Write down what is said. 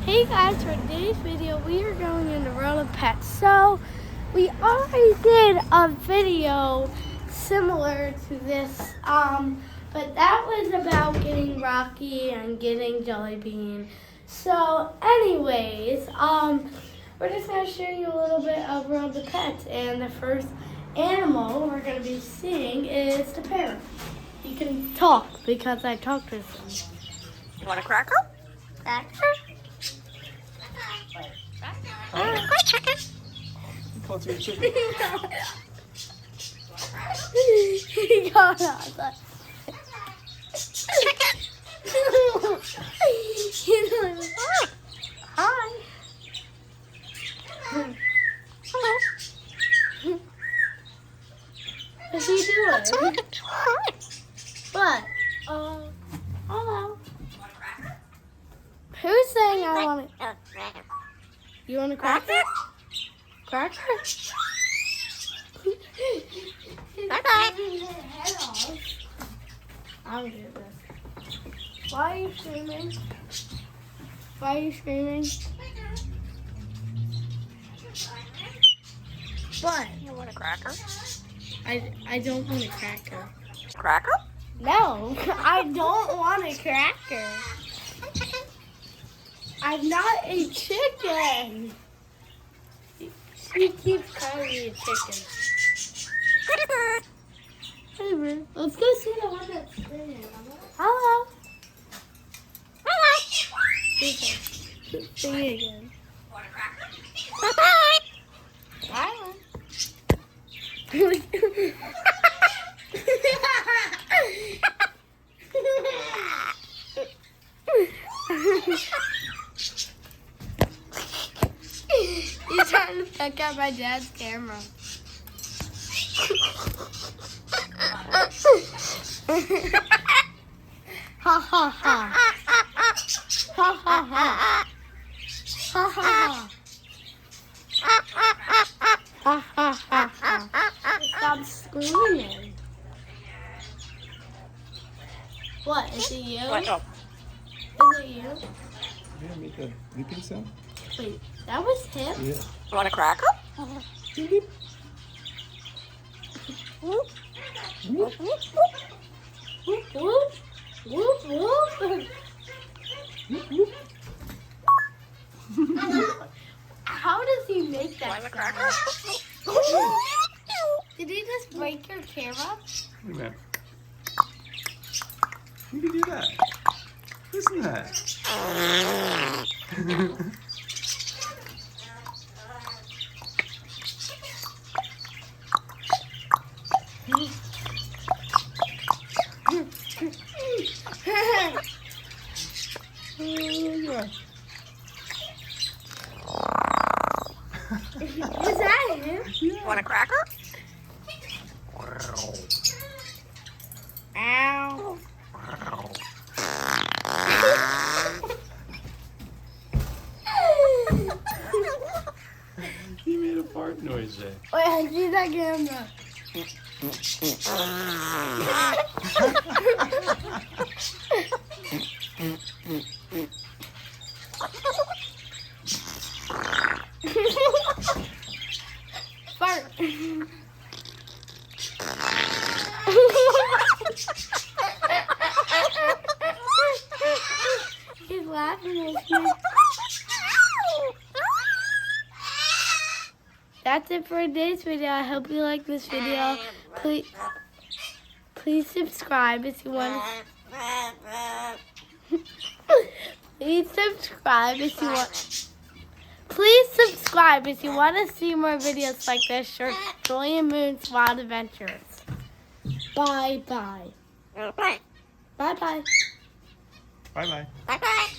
Hey guys, for today's video we are going in the world of pets. So we already did a video similar to this, but that was about getting Rocky and getting Jelly Bean. So anyways, we're just going to show you a little bit of world of pets, and the first animal we're going to be seeing is the parrot. He can talk because I talked to him. You want a cracker? Cracker? Hi, chicken. He called you a chicken. He got us. Hi. Hello. What's he doing? What? Hello. Who's saying I want it? You want a cracker? Cracker? I'll do this. Why are you screaming? Why are you screaming? What? You want a cracker? I don't want a cracker. Cracker? No, I don't want a cracker. I'm not a chicken. She keeps calling me a chicken. Hey, man. Let's go see the one that's singing. Hello. Hello. Sing it again. Want a cracker? Bye. He's trying to pick up my dad's camera. Ha ha ha. Ha ha ha. Ha ha ha. Ha ha ha ha. Stop screaming. What? Is it you? What? Oh. Is it you? Yeah, make a leaping sound. Wait, that was him? Yeah. You want a cracker? Beep, beep. Whoop. Whoop, whoop, whoop, whoop, whoop. Whoop, whoop. How does he make that Want a cracker? sound? Did he just break your camera? Wait a minute. You can do that. Listen to that. Is that him? Want a cracker? Ow. He made a fart noise there. Wait, I see that camera. Fart. He's laughing at me. That's it for today's video. I hope you like this video. Please subscribe if you want. Please subscribe if you want. Please subscribe if you want to see more videos like this. Sure, Julian Moon's Wild Adventures. Bye bye. Bye. Bye bye. Bye-bye. Bye-bye.